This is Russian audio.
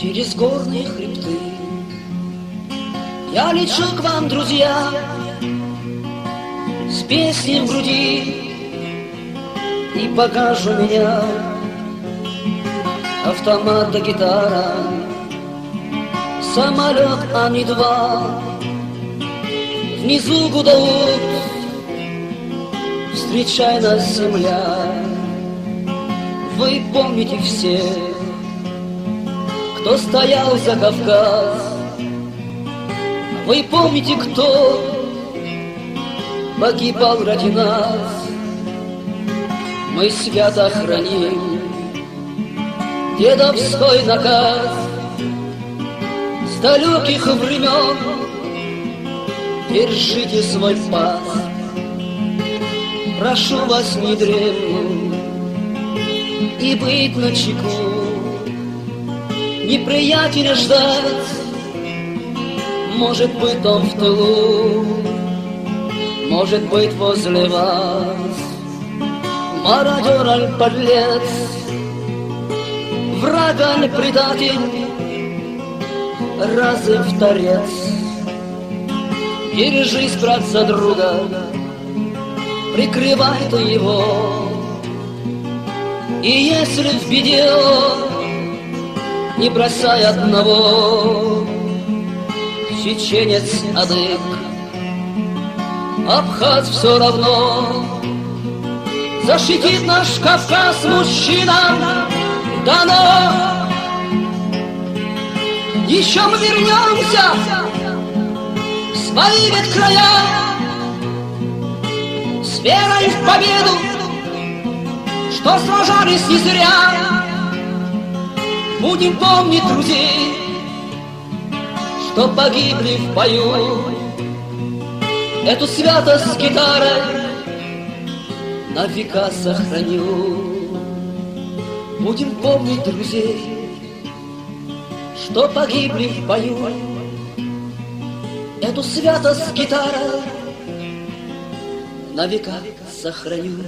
через горные хребты. Я лечу к вам, друзья, с песней в груди, и пока же у меня автомат да гитара, самолет Ан-2 внизу гудут, встречай нас, земля. Вы помните все, кто стоял за Кавказ. Вы помните, кто погибал ради нас. Мы свято храним дедовской наказ с далеких времен. Держите свой пас, прошу вас не дремнуть и быть начеку. Неприятеля ждать, может быть, он в тылу, может быть, возле вас. Мародер аль подлец, враг аль предатель, разве в торец. Держись, брат, за друга, прикрывай ты его. И если в беде он, не бросай одного. Чеченец, адык, абхаз все равно. Защитит наш Кавказ мужчинам дано. Еще мы вернемся в свои ведь края с верой в победу, что сражались не зря. Будем помнить друзей, что погибли в бою. Эту святость гитары на века сохраню. Будем помнить друзей, что погибли в бою. Эту святость гитары на века сохраню.